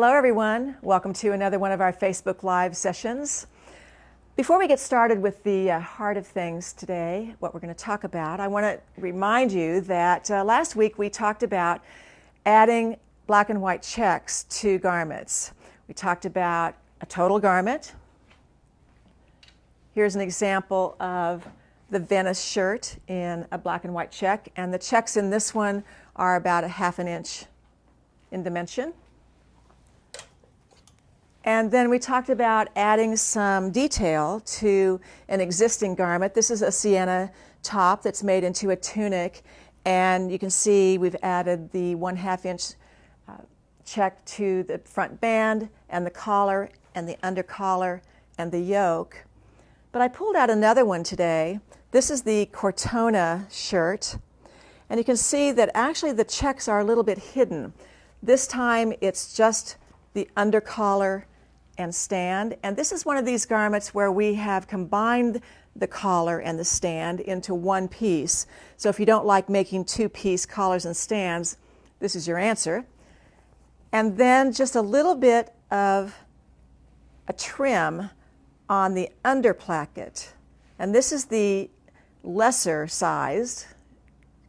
Hello everyone, welcome to another one of our Facebook Live sessions. Before we get started with the heart of things today, what we're going to talk about, I want to remind you that last week we talked about adding black and white checks to garments. We talked about a total garment. Here's an example of the Venice shirt in a black and white check, and the checks in this one are about 1/2 inch in dimension. And then we talked about adding some detail to an existing garment. This is a sienna top that's made into a tunic, and you can see we've added the 1/2 inch check to the front band and the collar and the undercollar and the yoke. But I pulled out another one today. This is the Cortona shirt, and you can see that actually the checks are a little bit hidden. This time it's just the undercollar and stand, and this is one of these garments where we have combined the collar and the stand into one piece. So if you don't like making two-piece collars and stands, this is your answer. And then just a little bit of a trim on the under placket, and this is the lesser sized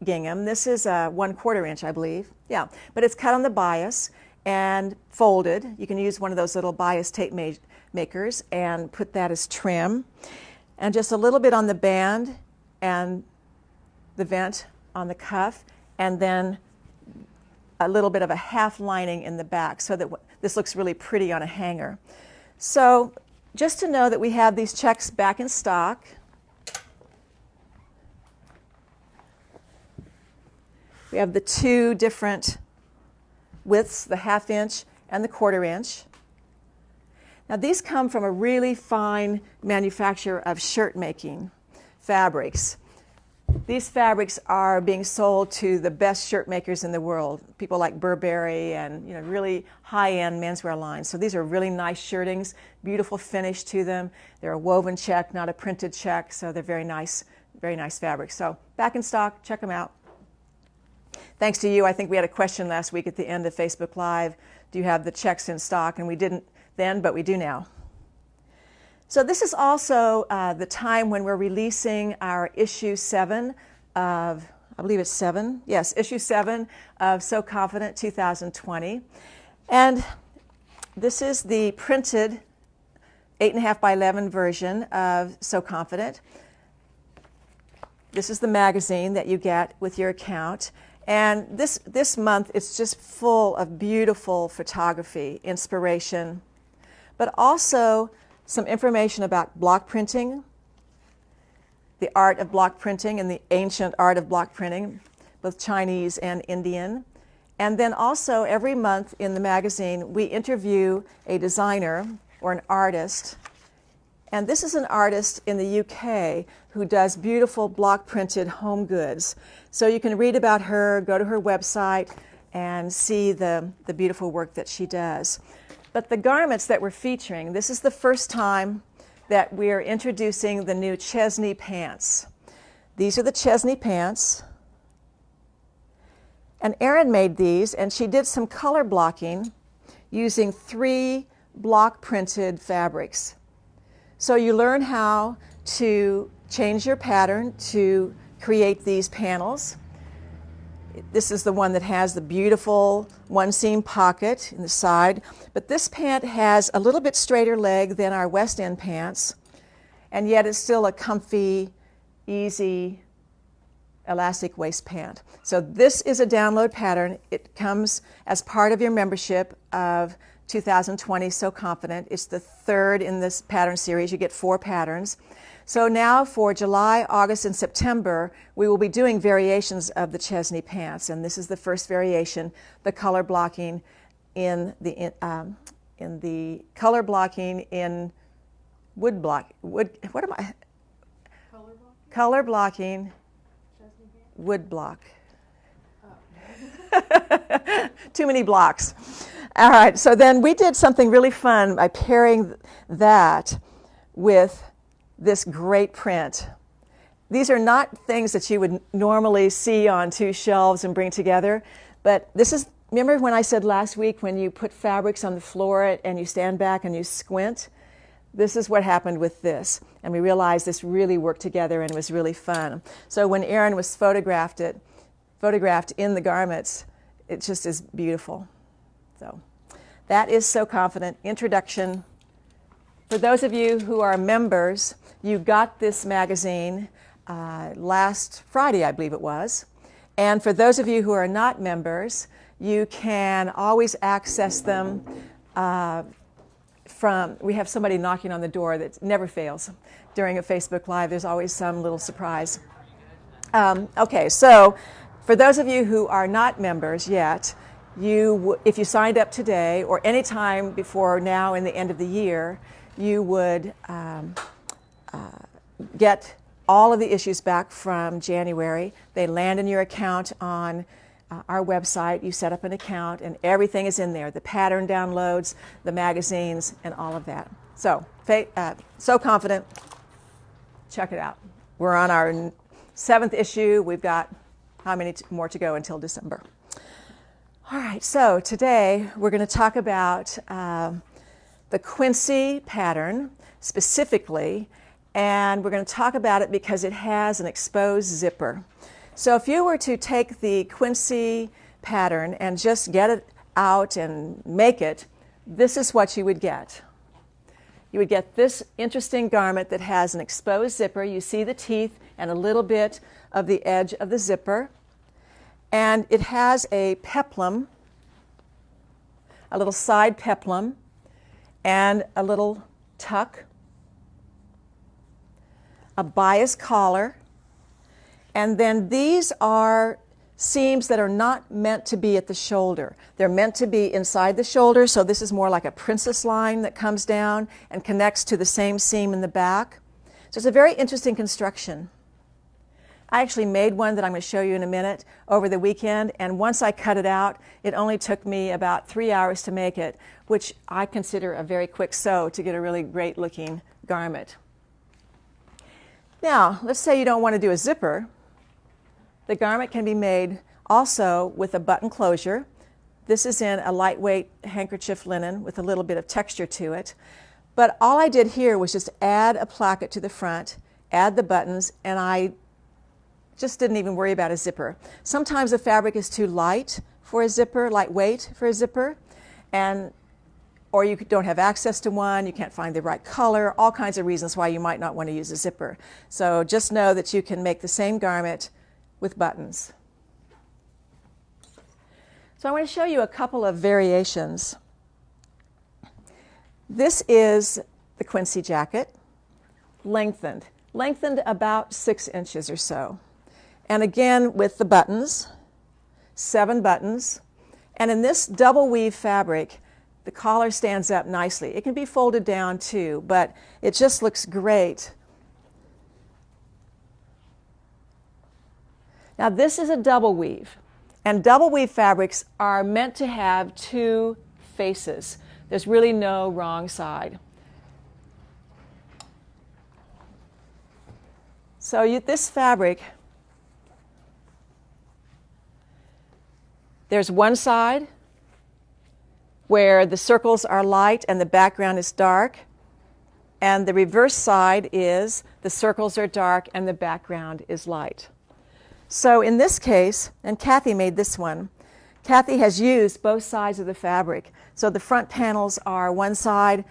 gingham. This is a 1/4 inch, I believe. Yeah, but it's cut on the bias and folded. You can use one of those little bias tape makers and put that as trim. And just a little bit on the band and the vent on the cuff, and then a little bit of a half lining in the back so that this looks really pretty on a hanger. So just to know that we have these checks back in stock. We have the two different widths, the 1/2 inch and the 1/4 inch. Now these come from a really fine manufacturer of shirt making fabrics. These fabrics are being sold to the best shirt makers in the world, people like Burberry and really high-end menswear lines. So these are really nice shirtings, beautiful finish to them. They're a woven check, not a printed check, so they're very nice fabrics. So back in stock, check them out. Thanks to you, I think we had a question last week at the end of Facebook Live. Do you have the checks in stock? And we didn't then, but we do now. So this is also the time when we're releasing our issue 7 of, I believe it's 7, yes, issue 7 of So Confident 2020. And this is the printed 8.5 by 11 version of So Confident. This is the magazine that you get with your account. And this month, it's just full of beautiful photography, inspiration, but also some information about block printing, the art of block printing and the ancient art of block printing, both Chinese and Indian. And then also every month in the magazine, we interview a designer or an artist. And this is an artist in the UK who does beautiful block printed home goods. So you can read about her, go to her website, and see the beautiful work that she does. But the garments that we're featuring, this is the first time that we're introducing the new Chesney pants. These are the Chesney pants. And Erin made these, and she did some color blocking using 3 block printed fabrics. So you learn how to change your pattern to create these panels. This is the one that has the beautiful one-seam pocket in the side, but this pant has a little bit straighter leg than our West End pants, and yet it's still a comfy, easy, elastic waist pant. So this is a download pattern. It comes as part of your membership of 2020 So Confident. It's the 3rd in this pattern series. You get 4 patterns. So now for July, August, and September, we will be doing variations of the Chesney pants, and this is the first variation, the color blocking in the color blocking in wood block. What am I? Color blocking. Color blocking. Chesney pants? Wood block. Oh. Too many blocks. All right, so then we did something really fun by pairing that with this great print. These are not things that you would normally see on 2 shelves and bring together, but this is remember when I said last week when you put fabrics on the floor and you stand back and you squint? This is what happened with this. And we realized this really worked together and it was really fun. So when Erin was photographed in the garments, it just is beautiful. So that is So Confident introduction. For those of you who are members, you got this magazine last Friday, I believe it was. And for those of you who are not members, you can always access them we have somebody knocking on the door that never fails. During a Facebook Live, there's always some little surprise. Okay, so for those of you who are not members yet, if you signed up today or any time before now in the end of the year, you would get all of the issues back from January. They land in your account on our website. You set up an account and everything is in there. The pattern downloads, the magazines, and all of that. So, So Confident, check it out. We're on our 7th issue. We've got how many more to go until December? All right, so today we're going to talk about the Quincy pattern specifically, and we're going to talk about it because it has an exposed zipper. So if you were to take the Quincy pattern and just get it out and make it, this is what you would get. You would get this interesting garment that has an exposed zipper. You see the teeth and a little bit of the edge of the zipper. And it has a peplum, a little side peplum, and a little tuck, a bias collar, and then these are seams that are not meant to be at the shoulder. They're meant to be inside the shoulder, so this is more like a princess line that comes down and connects to the same seam in the back. So it's a very interesting construction. I actually made one that I'm going to show you in a minute over the weekend, and once I cut it out, it only took me about 3 hours to make it, which I consider a very quick sew to get a really great looking garment. Now, let's say you don't want to do a zipper. The garment can be made also with a button closure. This is in a lightweight handkerchief linen with a little bit of texture to it. But all I did here was just add a placket to the front, add the buttons, and I just didn't even worry about a zipper. Sometimes the fabric is too light for a zipper, lightweight for a zipper, or you don't have access to one, you can't find the right color, all kinds of reasons why you might not want to use a zipper. So just know that you can make the same garment with buttons. So I want to show you a couple of variations. This is the Quincy jacket, lengthened about 6 inches or so. And again with the buttons, 7 buttons. And in this double weave fabric, the collar stands up nicely. It can be folded down too, but it just looks great. Now this is a double weave, and double weave fabrics are meant to have 2 faces. There's really no wrong side. So this fabric, there's one side where the circles are light and the background is dark, and the reverse side is the circles are dark and the background is light. So in this case, and Kathy made this one, Kathy has used both sides of the fabric. So the front panels are one side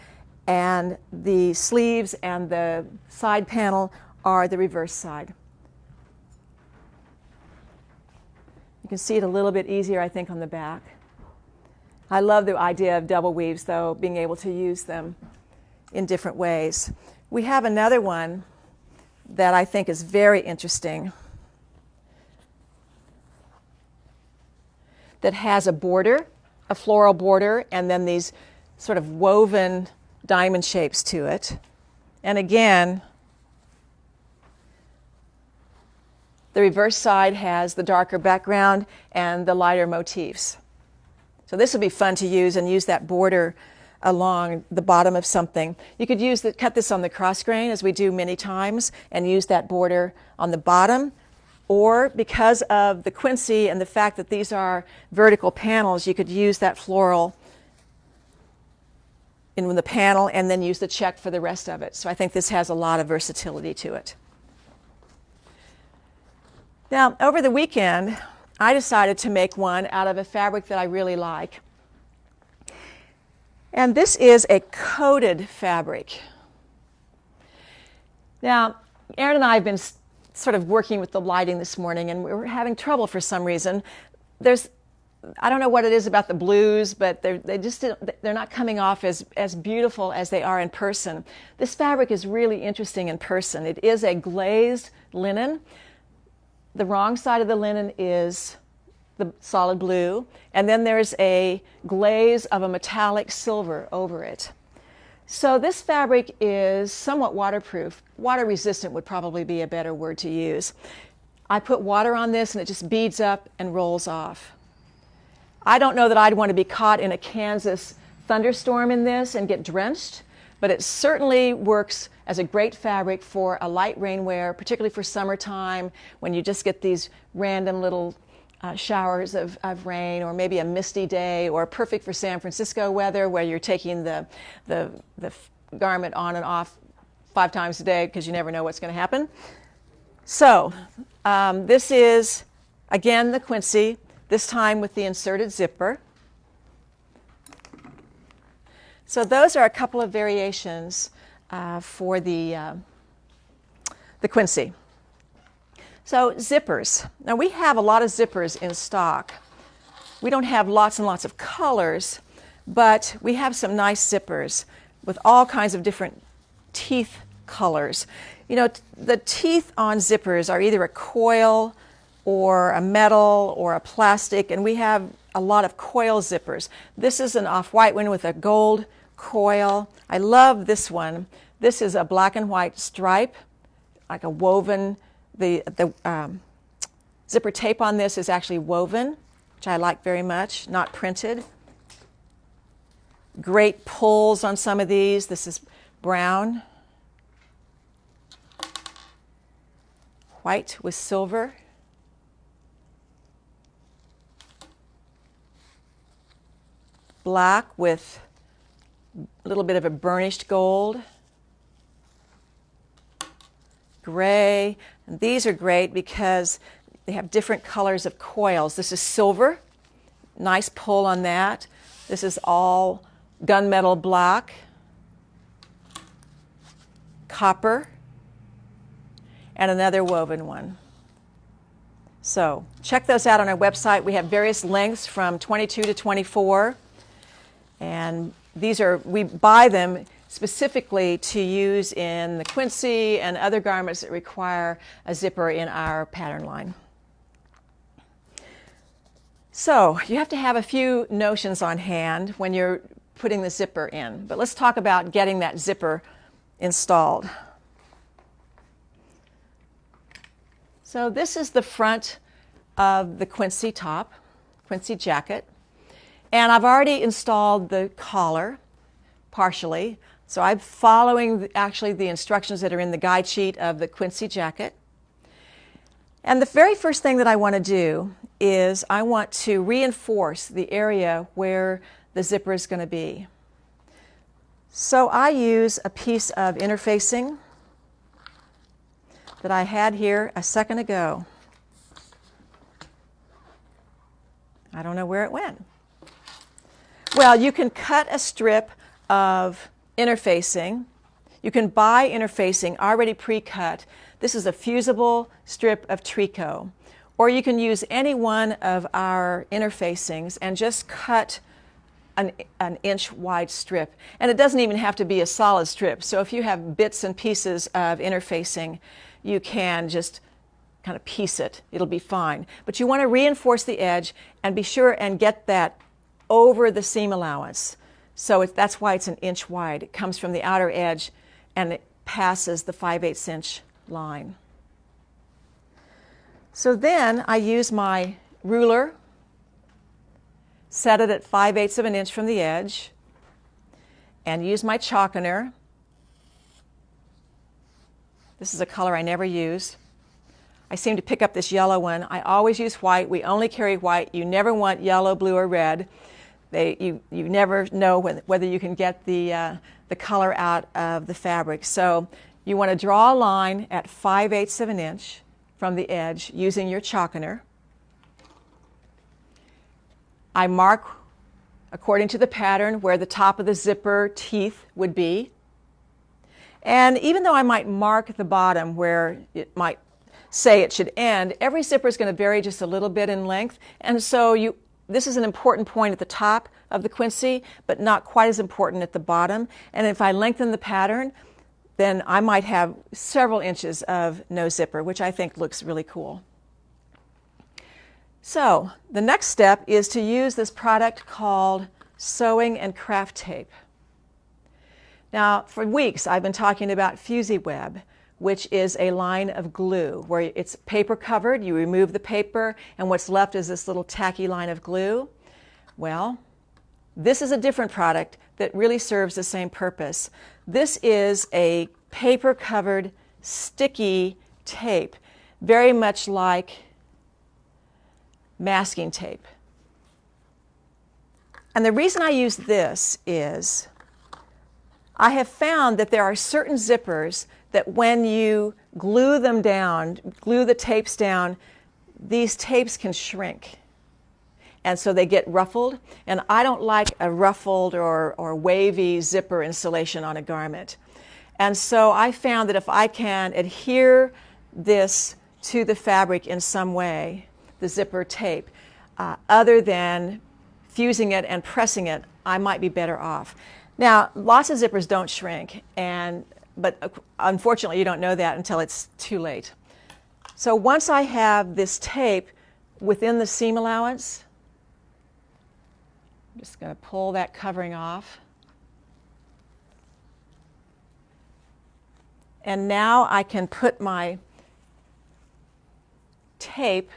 and the sleeves and the side panel are the reverse side. You can see it a little bit easier, I think, on the back. I love the idea of double weaves, though, being able to use them in different ways. We have another one that I think is very interesting that has a border, a floral border, and then these sort of woven diamond shapes to it. And again, the reverse side has the darker background and the lighter motifs. So this would be fun to use and use that border along the bottom of something. You could cut this on the cross grain, as we do many times, and use that border on the bottom, Or because of the Quincy and the fact that these are vertical panels, you could use that floral in the panel and then use the check for the rest of it. So I think this has a lot of versatility to it. Now, over the weekend, I decided to make one out of a fabric that I really like. And this is a coated fabric. Now, Erin and I have been sort of working with the lighting this morning, and we were having trouble for some reason. I don't know what it is about the blues, but they're not coming off as beautiful as they are in person. This fabric is really interesting in person. It is a glazed linen. The wrong side of the linen is the solid blue, and then there's a glaze of a metallic silver over it. So this fabric is somewhat waterproof. Water resistant would probably be a better word to use. I put water on this and it just beads up and rolls off. I don't know that I'd want to be caught in a Kansas thunderstorm in this and get drenched, but it certainly works as a great fabric for a light rainwear, particularly for summertime when you just get these random little showers of rain, or maybe a misty day, or perfect for San Francisco weather where you're taking the garment on and off 5 times a day because you never know what's going to happen. So this is, again, the Quincy, this time with the inserted zipper. So those are a couple of variations for the Quincy. So zippers. Now we have a lot of zippers in stock. We don't have lots and lots of colors, but we have some nice zippers with all kinds of different teeth colors. You know, the teeth on zippers are either a coil or a metal or a plastic, and we have a lot of coil zippers. This is an off-white one with a gold coil. I love this one. This is a black and white stripe, like a woven. The zipper tape on this is actually woven, which I like very much, not printed. Great pulls on some of these. This is brown, white with silver. Black with a little bit of a burnished gold. Gray. And these are great because they have different colors of coils. This is silver. Nice pull on that. This is all gunmetal black. Copper. And another woven one. So check those out on our website. We have various lengths from 22 to 24. And we buy them specifically to use in the Quincy and other garments that require a zipper in our pattern line. So you have to have a few notions on hand when you're putting the zipper in. But let's talk about getting that zipper installed. So this is the front of the Quincy top, Quincy jacket. And I've already installed the collar partially. So I'm following actually the instructions that are in the guide sheet of the Quincy jacket. And the very first thing that I want to do is I want to reinforce the area where the zipper is going to be. So I use a piece of interfacing that I had here a second ago. I don't know where it went. Well, you can cut a strip of interfacing. You can buy interfacing already pre-cut. This is a fusible strip of tricot. Or you can use any one of our interfacings and just cut an inch wide strip. And it doesn't even have to be a solid strip. So if you have bits and pieces of interfacing, you can just kind of piece it. It'll be fine. But you want to reinforce the edge and be sure and get that over the seam allowance. So that's why it's an inch wide. It comes from the outer edge and it passes the 5/8 inch line. So then I use my ruler, set it at 5/8 of an inch from the edge, and use my chalkener. This is a color I never use. I seem to pick up this yellow one. I always use white. We only carry white. You never want yellow, blue, or red. You never know whether you can get the color out of the fabric. So you want to draw a line at 5/8 of an inch from the edge using your chalkener. I mark according to the pattern where the top of the zipper teeth would be. And even though I might mark the bottom where it might say it should end, every zipper is going to vary just a little bit in length. And so this is an important point at the top of the Quincy, but not quite as important at the bottom. And if I lengthen the pattern, then I might have several inches of no zipper, which I think looks really cool. So the next step is to use this product called sewing and craft tape. Now, for weeks I've been talking about FusiWeb, which is a line of glue where it's paper covered. You remove the paper and what's left is this little tacky line of glue. Well, this is a different product that really serves the same purpose. This is a paper covered sticky tape, very much like masking tape. And the reason I use this is I have found that there are certain zippers that when you glue them down, glue the tapes down, these tapes can shrink. And so they get ruffled. And I don't like a ruffled or wavy zipper installation on a garment. And so I found that if I can adhere this to the fabric in some way, the zipper tape, other than fusing it and pressing it, I might be better off. Now, lots of zippers don't shrink, but unfortunately you don't know that until it's too late. So once I have this tape within the seam allowance, I'm just going to pull that covering off. And now I can put my tape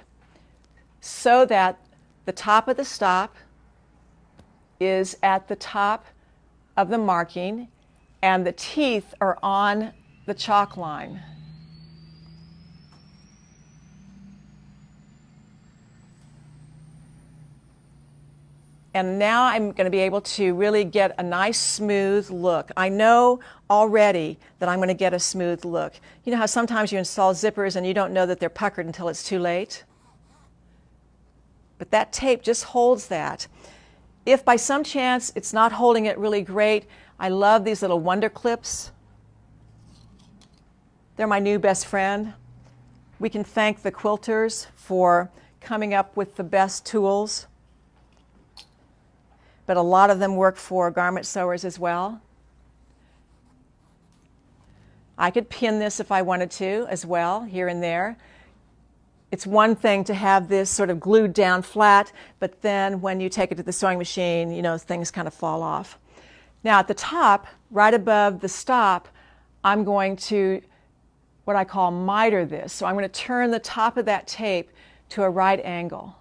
so that the top of the stop is at the top of the marking and the teeth are on the chalk line. And now I'm going to be able to really get a nice smooth look. I know already that I'm going to get a smooth look. You know how sometimes you install zippers and you don't know that they're puckered until it's too late? But that tape just holds that. If by some chance it's not holding it really great, I love these little wonder clips. They're my new best friend. We can thank the quilters for coming up with the best tools. But a lot of them work for garment sewers as well. I could pin this if I wanted to as well, here and there. It's one thing to have this sort of glued down flat, but then when you take it to the sewing machine, you know, things kind of fall off. Now at the top, right above the stop, I'm going to what I call miter this. So I'm going to turn the top of that tape to a right angle,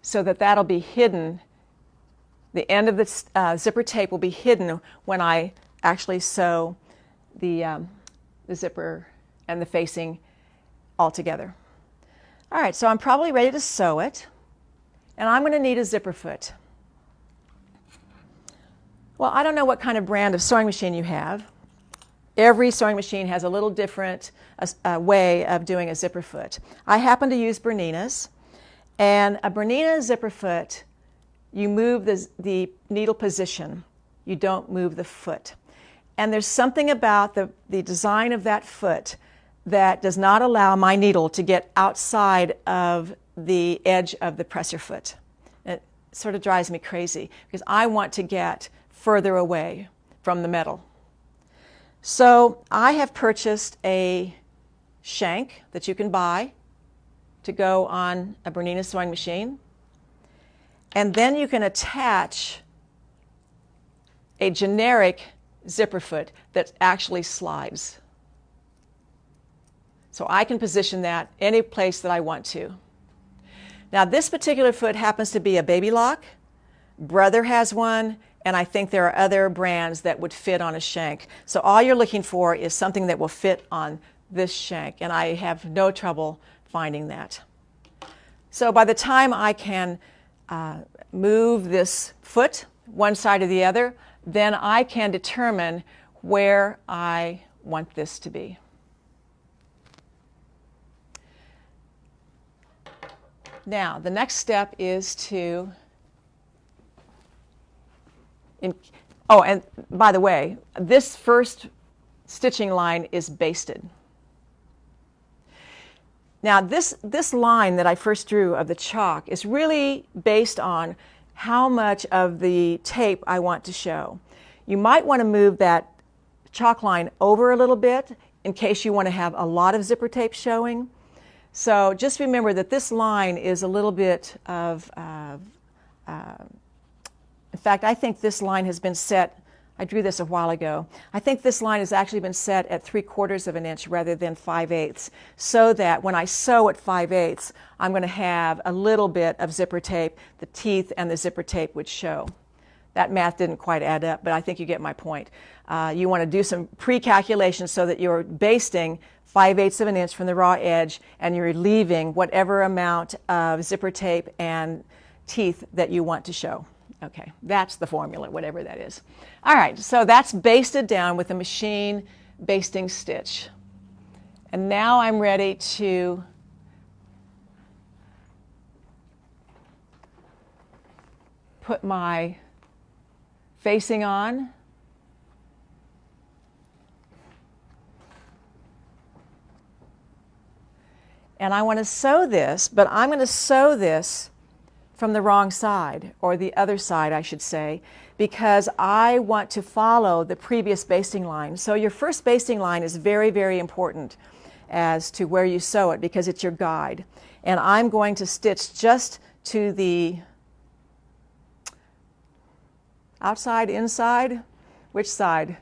so that that'll be hidden. The end of the zipper tape will be hidden when I actually sew the zipper and the facing all together. All right, so I'm probably ready to sew it, and I'm going to need a zipper foot. Well, I don't know what kind of brand of sewing machine you have. Every sewing machine has a little different way of doing a zipper foot. I happen to use Bernina's. And a Bernina zipper foot, you move the needle position. You don't move the foot. And there's something about the design of that foot that does not allow my needle to get outside of the edge of the presser foot. It sort of drives me crazy because I want to get further away from the metal. So I have purchased a shank that you can buy to go on a Bernina sewing machine. And then you can attach a generic zipper foot that actually slides. So I can position that any place that I want to. Now this particular foot happens to be a baby lock. Brother has one, and I think there are other brands that would fit on a shank. So all you're looking for is something that will fit on this shank, and I have no trouble finding that. So by the time I can move this foot one side or the other, then I can determine where I want this to be. Now, the next step is to, oh, and by the way, this first stitching line is basted. Now, this line that I first drew of the chalk is really based on how much of the tape I want to show. You might want to move that chalk line over a little bit in case you want to have a lot of zipper tape showing. So just remember that this line is a little bit of, in fact, I think this line has been set, I drew this a while ago, I think this line has actually been set at 3/4 of an inch rather than 5/8, so that when I sew at 5/8, I'm going to have a little bit of zipper tape, the teeth and the zipper tape would show. That math didn't quite add up, but I think you get my point. You want to do some pre-calculations so that you're basting 5/8 of an inch from the raw edge, and you're leaving whatever amount of zipper tape and teeth that you want to show. Okay, that's the formula, whatever that is. All right, so that's basted down with a machine basting stitch. And now I'm ready to put my facing on. And I want to sew this, but I'm going to sew this from the wrong side, or the other side, I should say, because I want to follow the previous basting line. So your first basting line is very, very important as to where you sew it, because it's your guide. And I'm going to stitch just to the outside, inside, which side?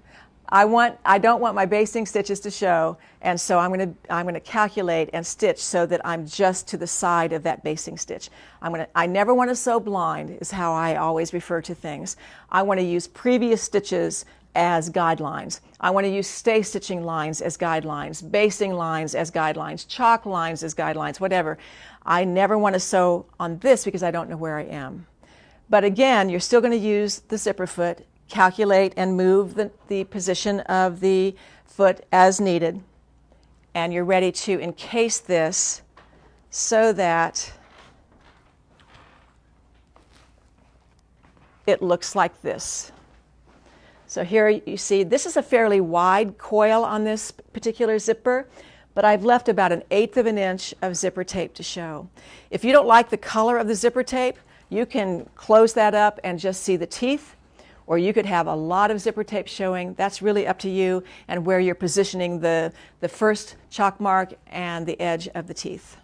I don't want my basting stitches to show, and so I'm going to calculate and stitch so that I'm just to the side of that basting stitch. I never want to sew blind, is how I always refer to things. I want to use previous stitches as guidelines. I want to use stay stitching lines as guidelines, basting lines as guidelines, chalk lines as guidelines, whatever. I never want to sew on this because I don't know where I am. But again, you're still going to use the zipper foot, calculate and move the position of the foot as needed, and you're ready to encase this so that it looks like this. So here you see this is a fairly wide coil on this particular zipper, but I've left about 1/8 of an inch of zipper tape to show. If you don't like the color of the zipper tape, you can close that up and just see the teeth, or you could have a lot of zipper tape showing. That's really up to you and where you're positioning the first chalk mark and the edge of the teeth.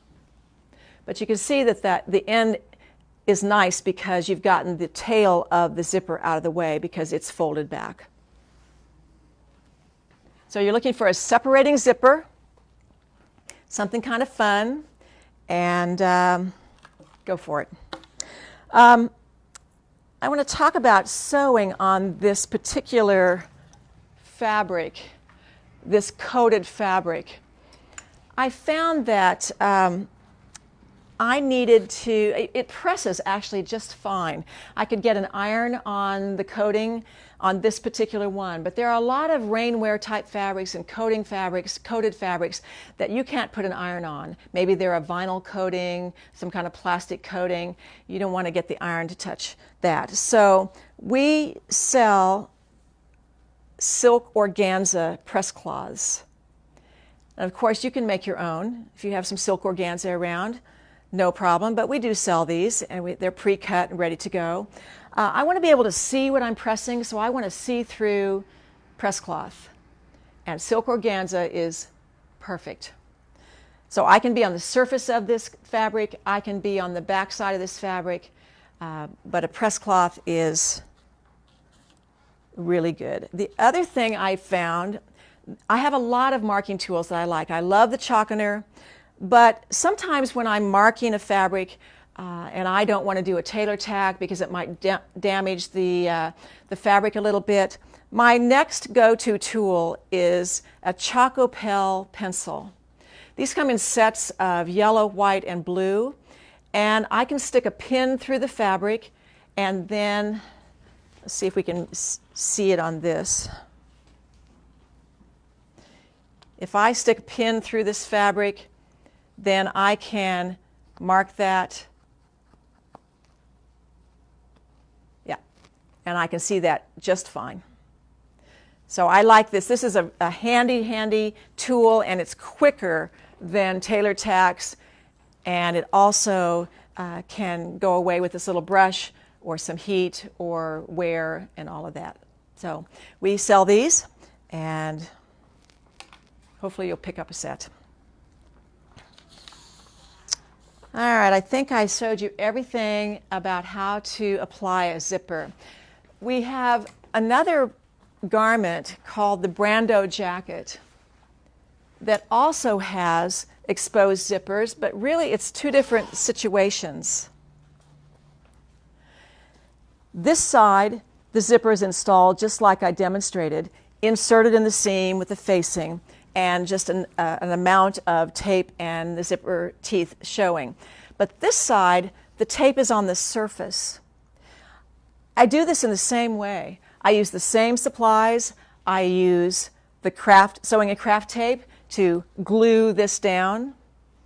But you can see that the end is nice because you've gotten the tail of the zipper out of the way because it's folded back. So you're looking for a separating zipper, something kind of fun, and go for it. I want to talk about sewing on this particular fabric, this coated fabric. I found that I needed to, it presses actually just fine. I could get an iron on the coating on this particular one, but there are a lot of rainwear type fabrics and coated fabrics that you can't put an iron on. Maybe they're a vinyl coating, some kind of plastic coating. You don't want to get the iron to touch that. So we sell silk organza press cloths. And of course you can make your own if you have some silk organza around. No problem, but we do sell these, and they're pre-cut and ready to go. I want to be able to see what I'm pressing, so I want to see through press cloth. And silk organza is perfect. So I can be on the surface of this fabric, I can be on the back side of this fabric, but a press cloth is really good. The other thing I found, I have a lot of marking tools that I like. I love the chalkener. But sometimes when I'm marking a fabric, and I don't want to do a tailor tack because it might damage the fabric a little bit. My next go-to tool is a Chocopel pencil. These come in sets of yellow, white, and blue, and I can stick a pin through the fabric, and then let's see if we can see it on this. If I stick a pin through this fabric, then I can mark that. Yeah, and I can see that just fine. So I like this. This is a handy tool, and it's quicker than tailor tacks, and it also can go away with this little brush or some heat or wear and all of that. So we sell these, and hopefully you'll pick up a set. All right, I think I showed you everything about how to apply a zipper. We have another garment called the Brando jacket that also has exposed zippers, but really it's two different situations. This side, the zipper is installed just like I demonstrated, inserted in the seam with the facing, and just an amount of tape and the zipper teeth showing. But this side, the tape is on the surface. I do this in the same way. I use the same supplies. I use the sewing and craft tape to glue this down.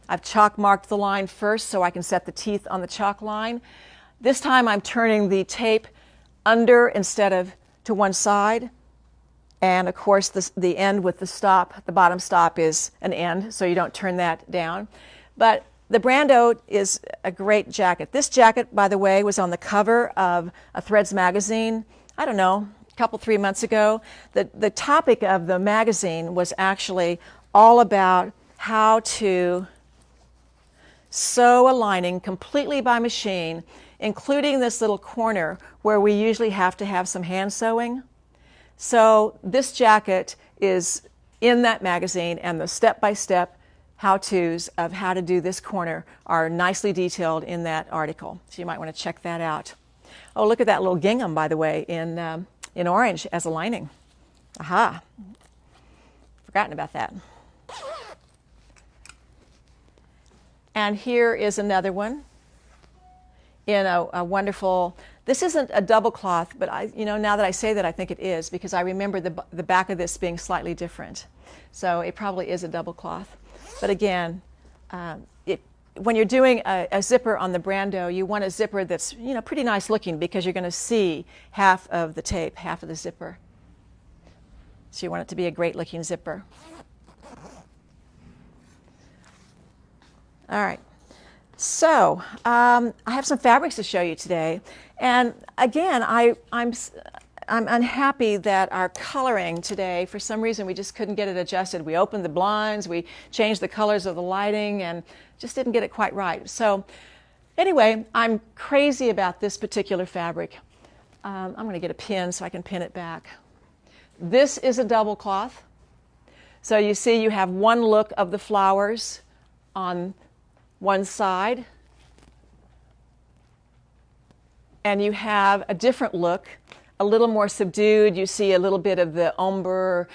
I've chalk marked the line first so I can set the teeth on the chalk line. This time I'm turning the tape under instead of to one side. And of course the end with the stop, the bottom stop is an end, so you don't turn that down. But the Brando is a great jacket. This jacket, by the way, was on the cover of a Threads magazine, I don't know, a couple, 3 months ago. The topic of the magazine was actually all about how to sew a lining completely by machine, including this little corner where we usually have to have some hand sewing. So this jacket is in that magazine, and the step-by-step how-tos of how to do this corner are nicely detailed in that article. So you might want to check that out. Oh, look at that little gingham, by the way, in orange as a lining. Aha! Forgotten about that. And here is another one in a wonderful, this isn't a double cloth, but now that I say that, I think it is, because I remember the back of this being slightly different. So it probably is a double cloth. But again, when you're doing a zipper on the Brando, you want a zipper that's pretty nice looking, because you're going to see half of the tape, half of the zipper. So you want it to be a great looking zipper. All right. So I have some fabrics to show you today, and again, I'm unhappy that our coloring today, for some reason, we just couldn't get it adjusted. We opened the blinds, we changed the colors of the lighting, and just didn't get it quite right. So anyway, I'm crazy about this particular fabric. I'm going to get a pin so I can pin it back. This is a double cloth. So you see you have one look of the flowers on one side, and you have a different look, a little more subdued. You see a little bit of the umber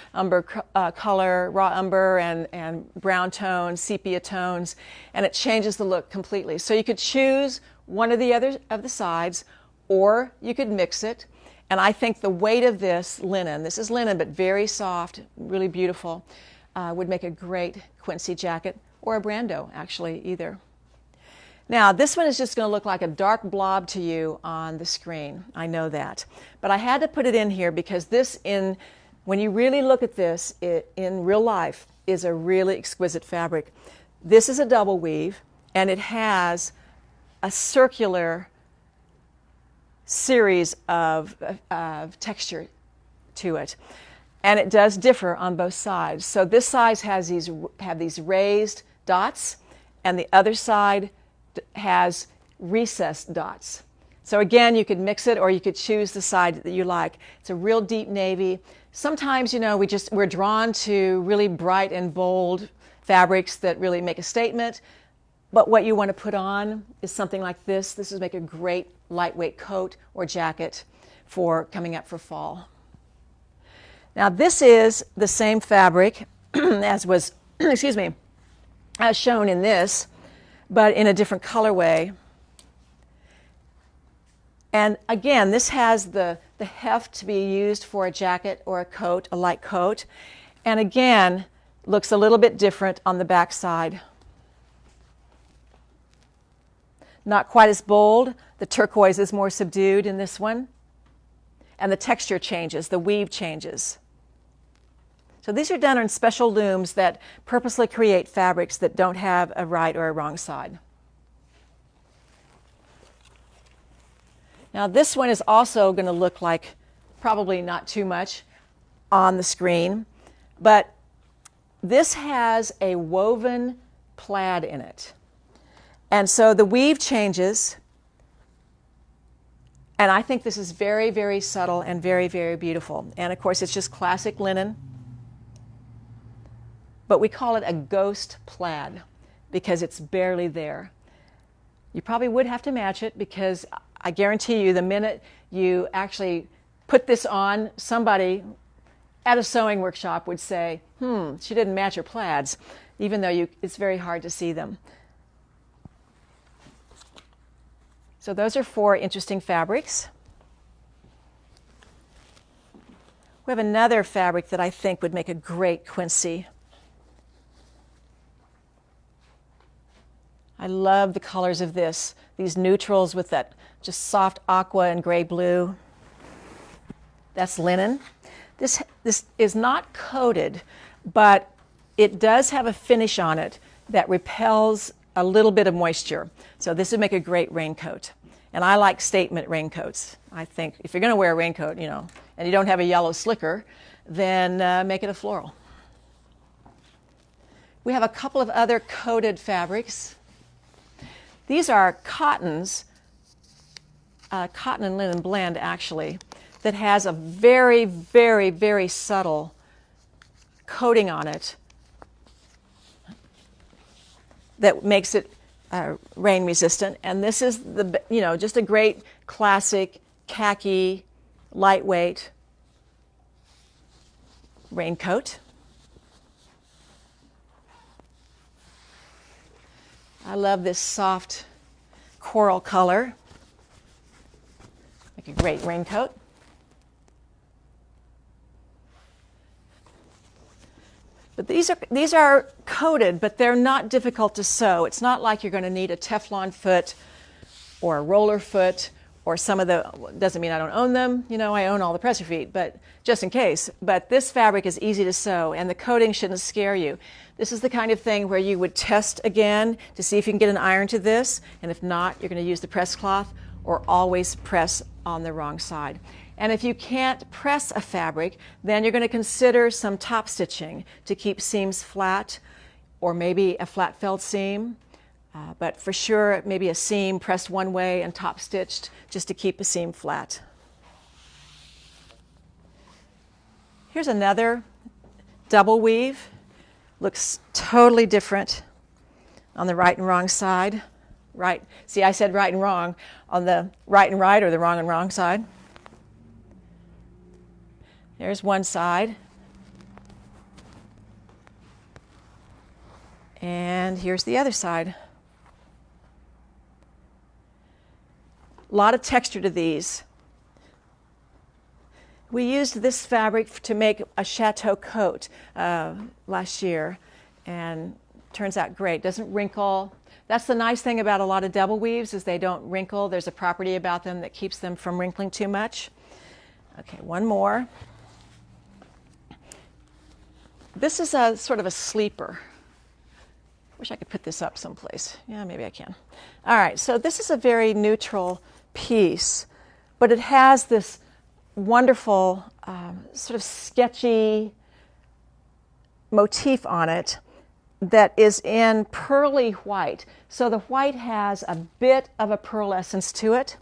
color, raw umber, and brown tones, sepia tones, and it changes the look completely. So you could choose one or the other of the sides, or you could mix it. And I think the weight of this linen, this is linen but very soft, really beautiful, would make a great Quincy jacket, or a Brando, actually, either. Now, this one is just going to look like a dark blob to you on the screen. I know that. But I had to put it in here because this, when you really look at this, in real life, is a really exquisite fabric. This is a double weave, and it has a circular series of texture to it. And it does differ on both sides. So this side has these raised dots, and the other side has recessed dots. So again, you could mix it, or you could choose the side that you like. It's a real deep navy. Sometimes, we're drawn to really bright and bold fabrics that really make a statement. But what you want to put on is something like this. This would make a great lightweight coat or jacket for coming up for fall. Now this is the same fabric as was, excuse me, as shown in this, but in a different colorway. And again, this has the heft to be used for a jacket or a coat, a light coat. And again, looks a little bit different on the back side. Not quite as bold. The turquoise is more subdued in this one. And the texture changes, the weave changes. So these are done on special looms that purposely create fabrics that don't have a right or a wrong side. Now this one is also going to look like probably not too much on the screen, but this has a woven plaid in it. And so the weave changes, and I think this is very, very subtle and very, very beautiful. And of course, it's just classic linen, but we call it a ghost plaid because it's barely there. You probably would have to match it because I guarantee you the minute you actually put this on, somebody at a sewing workshop would say, she didn't match her plaids, even though it's very hard to see them. So those are 4 interesting fabrics. We have another fabric that I think would make a great Quincy. I love the colors of this, these neutrals with that just soft aqua and gray blue. That's linen. This is not coated, but it does have a finish on it that repels a little bit of moisture. So this would make a great raincoat. And I like statement raincoats. I think if you're going to wear a raincoat, and you don't have a yellow slicker, then make it a floral. We have a couple of other coated fabrics. These are cottons, cotton and linen blend actually, that has a very, very, very subtle coating on it that makes it rain resistant. And this is just a great classic khaki, lightweight raincoat. I love this soft coral color. Make a great raincoat. But these are coated, but they're not difficult to sew. It's not like you're going to need a Teflon foot or a roller foot or some of the, doesn't mean I don't own them. I own all the presser feet, but just in case. But this fabric is easy to sew, and the coating shouldn't scare you. This is the kind of thing where you would test again to see if you can get an iron to this, and if not, you're going to use the press cloth or always press on the wrong side. And if you can't press a fabric, then you're going to consider some top stitching to keep seams flat, or maybe a flat felt seam. But for sure, maybe a seam pressed one way and top stitched just to keep the seam flat. Here's another double weave. Looks totally different on the right and wrong side. Right. See, I said right and wrong. On the right and right or the wrong and wrong side. There's one side. And here's the other side. A lot of texture to these. We used this fabric to make a chateau coat last year, and turns out great. Doesn't wrinkle. That's the nice thing about a lot of double weaves is they don't wrinkle. There's a property about them that keeps them from wrinkling too much. Okay, one more. This is a sort of a sleeper. Wish I could put this up someplace. Yeah, maybe I can. All right, so this is a very neutral piece, but it has this wonderful sort of sketchy motif on it that is in pearly white. So the white has a bit of a pearlescence to it.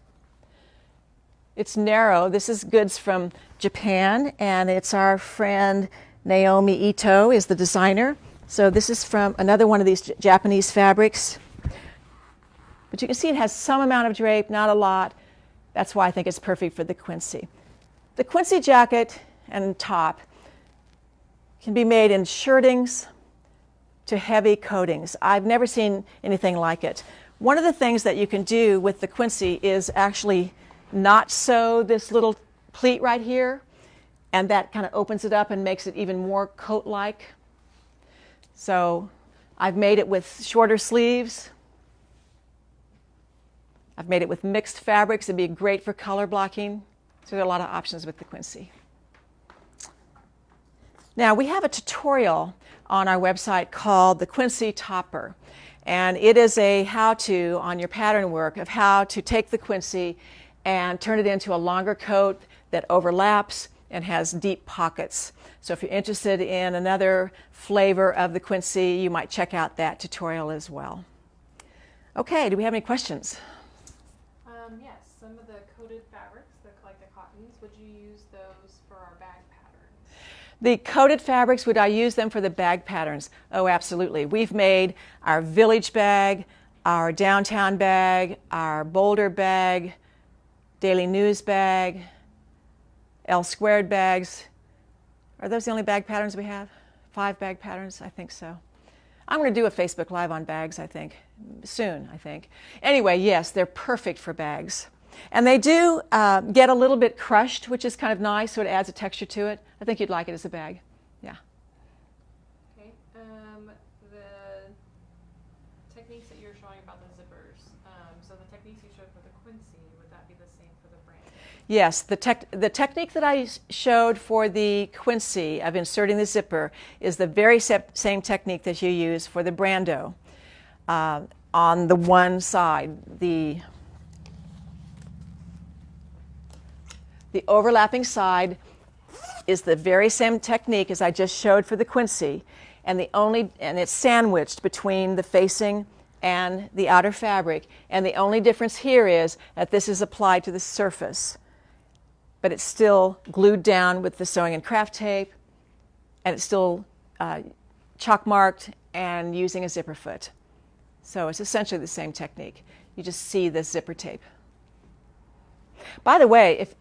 It's narrow. This is goods from Japan, and it's our friend Naomi Ito is the designer. So this is from another one of these Japanese fabrics. But you can see it has some amount of drape, not a lot. That's why I think it's perfect for the Quincy. The Quincy jacket and top can be made in shirtings to heavy coatings. I've never seen anything like it. One of the things that you can do with the Quincy is actually not sew this little pleat right here, and that kind of opens it up and makes it even more coat-like. So I've made it with shorter sleeves. I've made it with mixed fabrics. It'd be great for color blocking. So there are a lot of options with the Quincy. Now we have a tutorial on our website called the Quincy Topper. And it is a how-to on your pattern work of how to take the Quincy and turn it into a longer coat that overlaps and has deep pockets. So if you're interested in another flavor of the Quincy, you might check out that tutorial as well. Okay, do we have any questions? Yes, some of the coated fabrics, like the cottons, would you use those for our bag patterns? The coated fabrics, would I use them for the bag patterns? Oh, absolutely. We've made our village bag, our downtown bag, our Boulder bag, daily news bag, L squared bags. Are those the only bag patterns we have? 5 bag patterns? I think so. I'm going to do a Facebook Live on bags, I think, soon, I think. Anyway, yes, they're perfect for bags. And they do get a little bit crushed, which is kind of nice, so it adds a texture to it. I think you'd like it as a bag. Yeah. Okay. The techniques that you're showing about the zippers, so the techniques you showed for the Quincy, would that be the same for the Brando? Yes, the technique that I showed for the Quincy of inserting the zipper is the very same technique that you use for the Brando. On the one side, the overlapping side is the very same technique as I just showed for the Quincy, and it's sandwiched between the facing and the outer fabric, and the only difference here is that this is applied to the surface, but it's still glued down with the sewing and craft tape, and it's still chalk marked and using a zipper foot. So it's essentially the same technique. You just see the zipper tape. By the way, if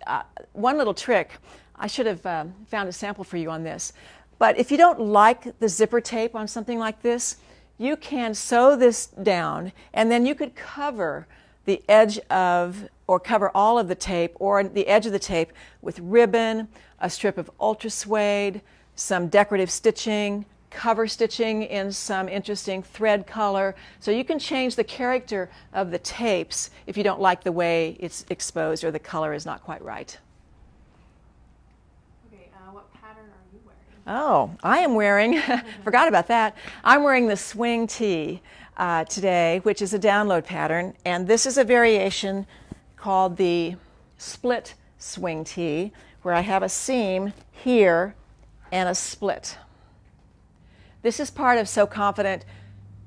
one little trick, I should have found a sample for you on this, but if you don't like the zipper tape on something like this, you can sew this down, and then you could cover the edge of, or cover all of the tape, or the edge of the tape with ribbon, a strip of ultra suede, some decorative stitching, cover stitching in some interesting thread color. So you can change the character of the tapes if you don't like the way it's exposed or the color is not quite right. Okay, what pattern are you wearing? Oh, I am wearing, forgot about that, I'm wearing the swing tee today, which is a download pattern, and this is a variation called the split swing tee, where I have a seam here and a split. This is part of So Confident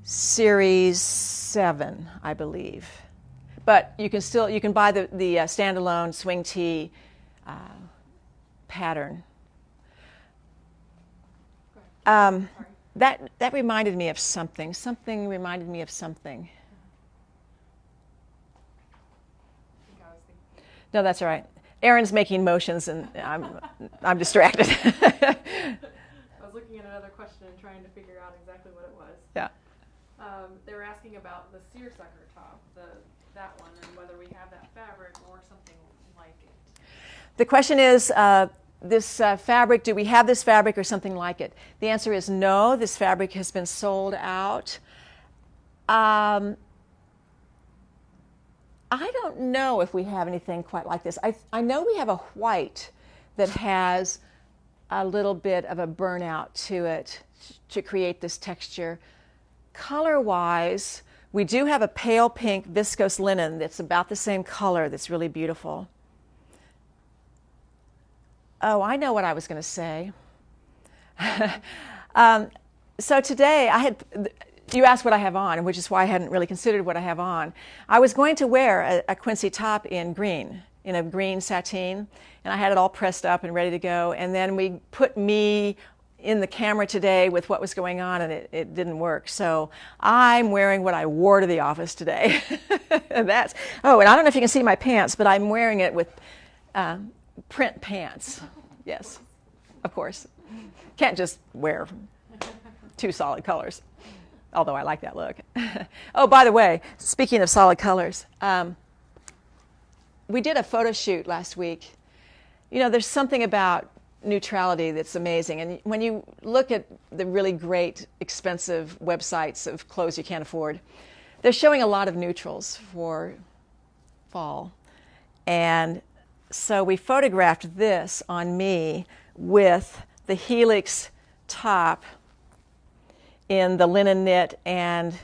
Series 7, I believe. But you can buy the standalone swing tee pattern. That reminded me of something. Something reminded me of something. No, that's all right. Erin's making motions, and I'm distracted. I was looking at another question and trying to figure out exactly what it was. Yeah. They were asking about the seersucker top, that one, and whether we have that fabric or something like it. The question is, this fabric, do we have this fabric or something like it? The answer is no, this fabric has been sold out. I don't know if we have anything quite like this. I know we have a white that has a little bit of a burnout to it to create this texture. Color-wise, we do have a pale pink viscose linen that's about the same color that's really beautiful. Oh, I know what I was going to say. So today, you asked what I have on, which is why I hadn't really considered what I have on. I was going to wear a Quincy top in green, in a green sateen, and I had it all pressed up and ready to go. And then we put me in the camera today with what was going on, and it didn't work. So I'm wearing what I wore to the office today. And I don't know if you can see my pants, but I'm wearing it with print pants. Yes, of course. Can't just wear two solid colors, although I like that look. Oh, by the way, speaking of solid colors, we did a photo shoot last week. You know, there's something about neutrality that's amazing. And when you look at the really great, expensive websites of clothes you can't afford, they're showing a lot of neutrals for fall. And so we photographed this on me with the Helix top in the linen knit and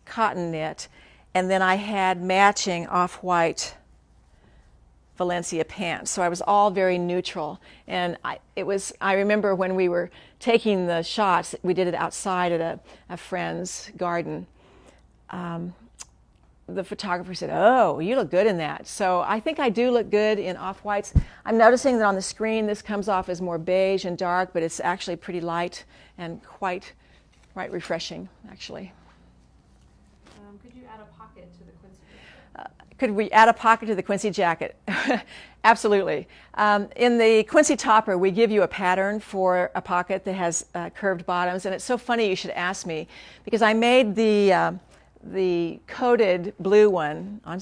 cotton knit. And then I had matching off-white Valencia pants. So I was all very neutral. And I remember when we were taking the shots, we did it outside at a friend's garden. The photographer said, "Oh, you look good in that." So I think I do look good in off-whites. I'm noticing that on the screen this comes off as more beige and dark, but it's actually pretty light and quite refreshing, actually. Could you add a pocket to the Quincy jacket? Could we add a pocket to the Quincy jacket? Absolutely. In the Quincy topper, we give you a pattern for a pocket that has curved bottoms, and it's so funny you should ask me, because I made the coated blue one on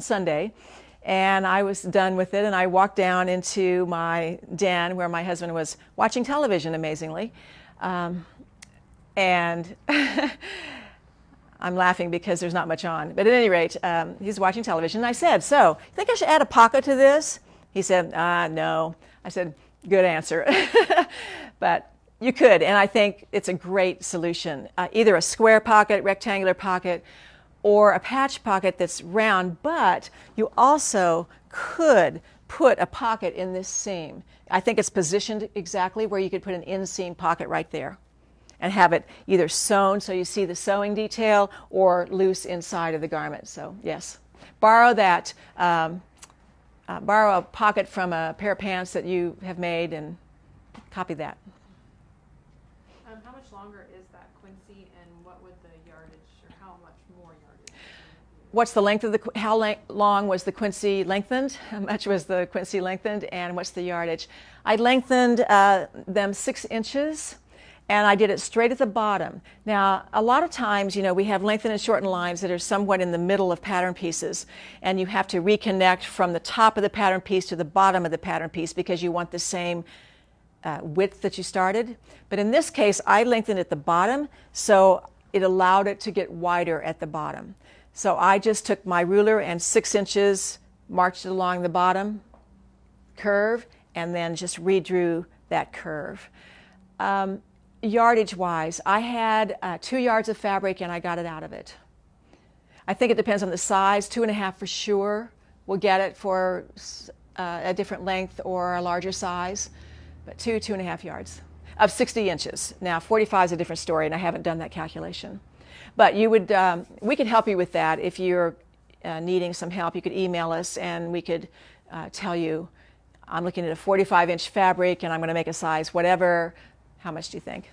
Sunday, and I was done with it, and I walked down into my den where my husband was watching television, amazingly, and I'm laughing because there's not much on. But at any rate, he's watching television. And I said, "So, you think I should add a pocket to this?" He said, "No." I said, "Good answer." But you could, and I think it's a great solution. Either a square pocket, rectangular pocket, or a patch pocket that's round, but you also could put a pocket in this seam. I think it's positioned exactly where you could put an inseam pocket right there and have it either sewn so you see the sewing detail or loose inside of the garment. So yes, borrow that, borrow a pocket from a pair of pants that you have made and copy that. How much longer is that Quincy, and what would the yardage, or how much more yardage? What's the length of how long was the Quincy lengthened? How much was the Quincy lengthened, and what's the yardage? I lengthened them 6 inches. And I did it straight at the bottom. Now, a lot of times, you know, we have lengthen and shorten lines that are somewhat in the middle of pattern pieces, and you have to reconnect from the top of the pattern piece to the bottom of the pattern piece because you want the same width that you started. But in this case, I lengthened at the bottom, so it allowed it to get wider at the bottom. So I just took my ruler and 6 inches, marched it along the bottom curve, and then just redrew that curve. Yardage-wise, I had 2 yards of fabric and I got it out of it. I think it depends on the size. 2.5 for sure. We'll get it for a different length or a larger size, but 2.5 yards of 60 inches. Now, 45 is a different story, and I haven't done that calculation. But you would, we could help you with that. If you're needing some help, you could email us and we could tell you, I'm looking at a 45-inch fabric and I'm going to make a size whatever. How much do you think?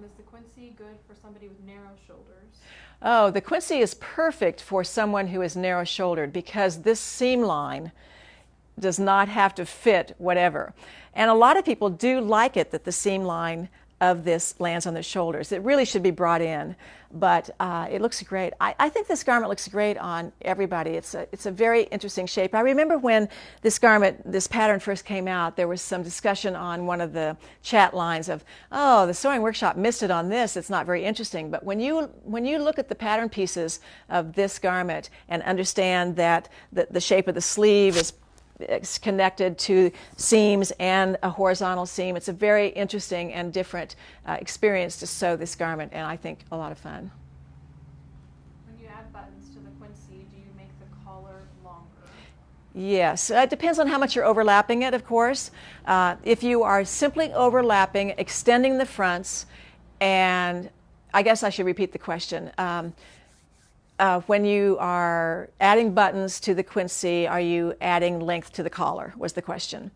Is the Quincy good for somebody with narrow shoulders? Oh, the Quincy is perfect for someone who is narrow-shouldered because this seam line does not have to fit whatever. And a lot of people do like it that the seam line of this lands on their shoulders. It really should be brought in, but it looks great. I think this garment looks great on everybody. It's a very interesting shape. I remember when this garment, this pattern first came out, there was some discussion on one of the chat lines of, "Oh, the Sewing Workshop missed it on this. It's not very interesting." But when you look at the pattern pieces of this garment and understand that the shape of the sleeve is it's connected to seams and a horizontal seam. It's a very interesting and different experience to sew this garment, and I think a lot of fun. When you add buttons to the Quincy, do you make the collar longer? Yes, it depends on how much you're overlapping it, of course. If you are simply overlapping, extending the fronts, and I guess I should repeat the question. When you are adding buttons to the Quincy, are you adding length to the collar, was the question.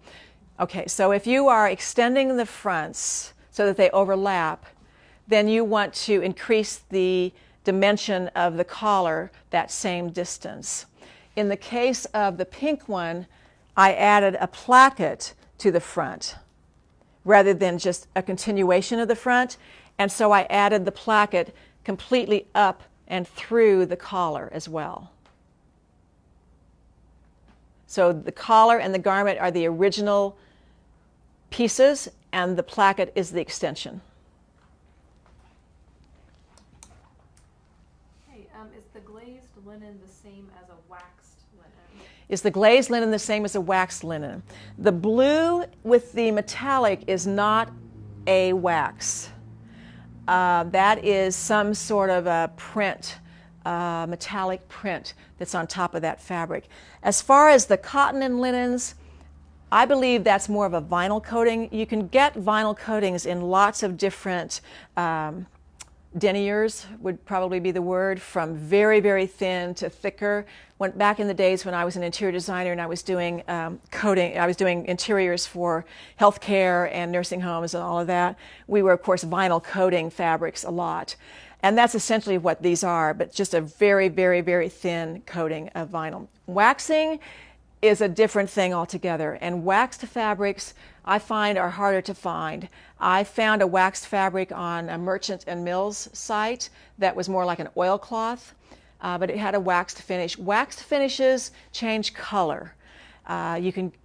Okay, so if you are extending the fronts so that they overlap, then you want to increase the dimension of the collar that same distance. In the case of the pink one, I added a placket to the front rather than just a continuation of the front, and so I added the placket completely up and through the collar as well. So the collar and the garment are the original pieces, and the placket is the extension. Hey, is the glazed linen the same as a waxed linen? Is the glazed linen the same as a waxed linen? The blue with the metallic is not a wax. That is some sort of a print, metallic print that's on top of that fabric. As far as the cotton and linens, I believe that's more of a vinyl coating. You can get vinyl coatings in lots of different deniers would probably be the word, from very, very thin to thicker. Back in the days when I was an interior designer and I was doing coating, I was doing interiors for healthcare and nursing homes and all of that, we were, of course, vinyl coating fabrics a lot. And that's essentially what these are, but just a very, very, very thin coating of vinyl. Waxing is a different thing altogether, and waxed fabrics I find are harder to find. I found a waxed fabric on a Merchant and Mills site that was more like an oilcloth, but it had a waxed finish. Waxed finishes change color.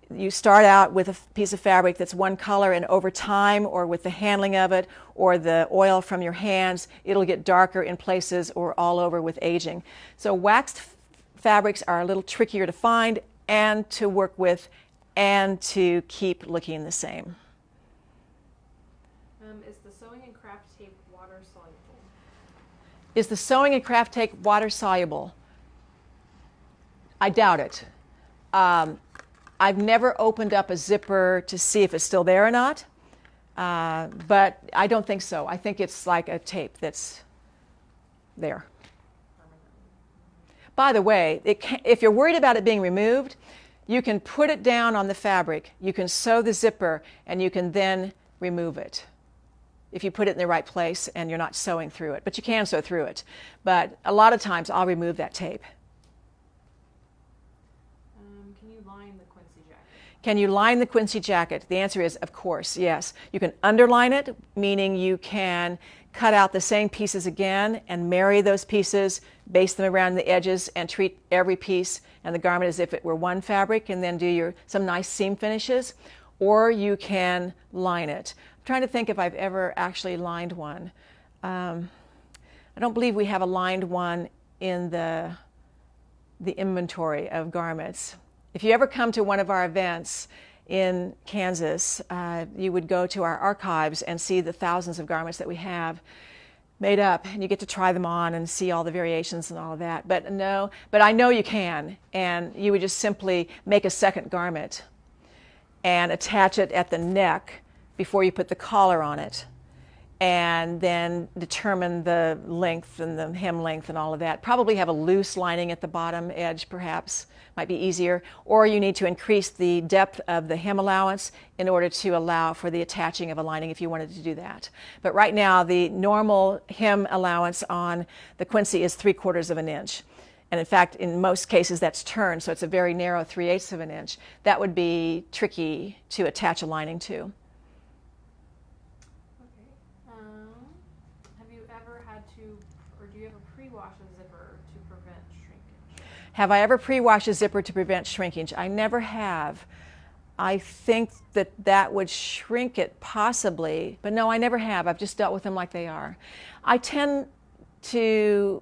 You start out with a piece of fabric that's one color, and over time, or with the handling of it, or the oil from your hands, it'll get darker in places or all over with aging. So waxed fabrics are a little trickier to find and to work with and to keep looking the same. Is the sewing and craft tape water soluble? Is the sewing and craft tape water soluble? I doubt it. I've never opened up a zipper to see if it's still there or not, but I don't think so. I think it's like a tape that's there. By the way, if you're worried about it being removed, you can put it down on the fabric, you can sew the zipper, and you can then remove it if you put it in the right place and you're not sewing through it. But you can sew through it. But a lot of times I'll remove that tape. Can you line the Quincy jacket? Can you line the Quincy jacket? The answer is, of course, yes. You can underline it, meaning you can cut out the same pieces again and marry those pieces, baste them around the edges, and treat every piece and the garment as if it were one fabric, and then do some nice seam finishes. Or you can line it. I'm trying to think if I've ever actually lined one. I don't believe we have a lined one in the inventory of garments. If you ever come to one of our events in Kansas, you would go to our archives and see the thousands of garments that we have made up, and you get to try them on and see all the variations and all of that. But I know you can, and you would just simply make a second garment and attach it at the neck before you put the collar on it, and then determine the length and the hem length and all of that. Probably have a loose lining at the bottom edge, perhaps, might be easier, or you need to increase the depth of the hem allowance in order to allow for the attaching of a lining if you wanted to do that. But right now, the normal hem allowance on the Quincy is 3/4 of an inch. And in fact, in most cases, that's turned, so it's a very narrow 3/8 of an inch. That would be tricky to attach a lining to. Have you ever had to, or do you ever pre-wash a zipper to prevent shrinkage? Have I ever pre-washed a zipper to prevent shrinkage? I never have. I think that would shrink it possibly, but no, I never have. I've just dealt with them like they are. I tend to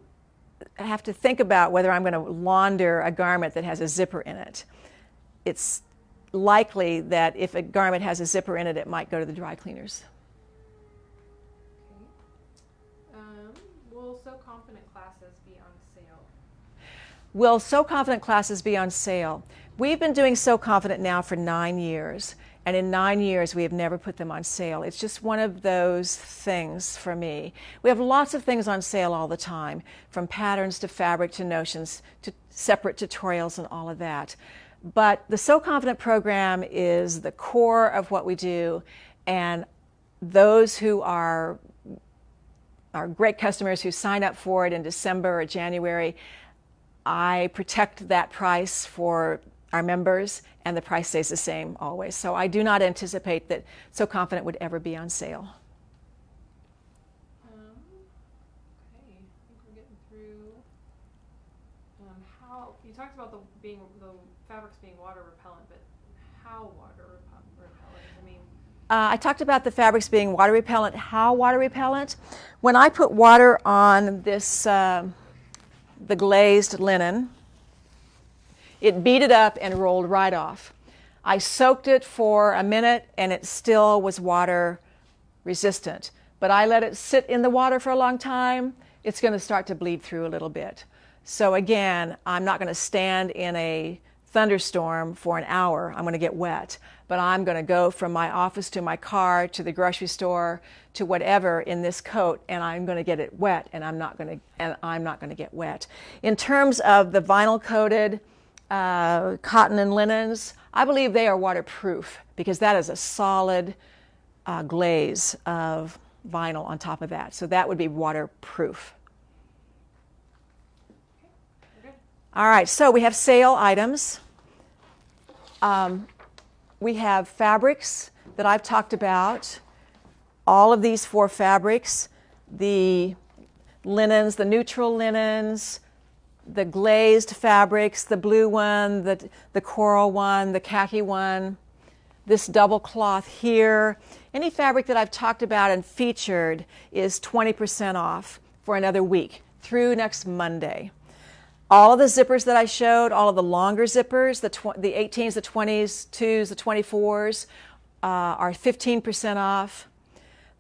have to think about whether I'm going to launder a garment that has a zipper in it. It's likely that if a garment has a zipper in it, it might go to the dry cleaners. Will Sew Confident classes be on sale? Will Sew Confident classes be on sale? We've been doing Sew Confident now for 9 years, and in 9 years we have never put them on sale. It's just one of those things for me. We have lots of things on sale all the time, from patterns to fabric to notions to separate tutorials and all of that. But the So Confident program is the core of what we do, and those who are great customers who sign up for it in December or January, I protect that price for our members, and the price stays the same always. So I do not anticipate that So Confident would ever be on sale. Okay, I think we're getting through. How you talked about the fabrics being water repellent, but how water repellent? I mean, I talked about the fabrics being water repellent. How water repellent? When I put water on this, the glazed linen, it beaded up and rolled right off. I soaked it for a minute and it still was water resistant. But I let it sit in the water for a long time, it's going to start to bleed through a little bit. So again, I'm not going to stand in a thunderstorm for an hour. I'm going to get wet. But I'm going to go from my office to my car to the grocery store to whatever in this coat, and I'm going to get it wet, and I'm not going to get wet. In terms of the vinyl coated cotton and linens, I believe they are waterproof because that is a solid glaze of vinyl on top of that. So that would be waterproof. okay. All right, so we have sale items. We have fabrics that I've talked about. All of these 4 fabrics, the linens, the neutral linens, the glazed fabrics, the blue one, the coral one, the khaki one, this double cloth here. Any fabric that I've talked about and featured is 20% off for another week through next Monday. All of the zippers that I showed, all of the longer zippers, the 18s, the 20s, 2s, the 24s, are 15% off.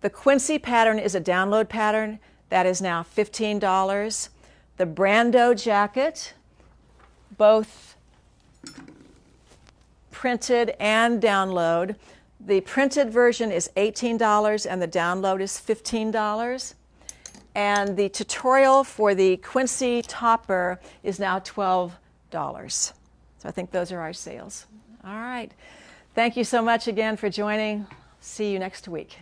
The Quincy pattern is a download pattern. That is now $15. The Brando jacket, both printed and download. The printed version is $18 and the download is $15. And the tutorial for the Quincy topper is now $12. So I think those are our sales. All right. Thank you so much again for joining. See you next week.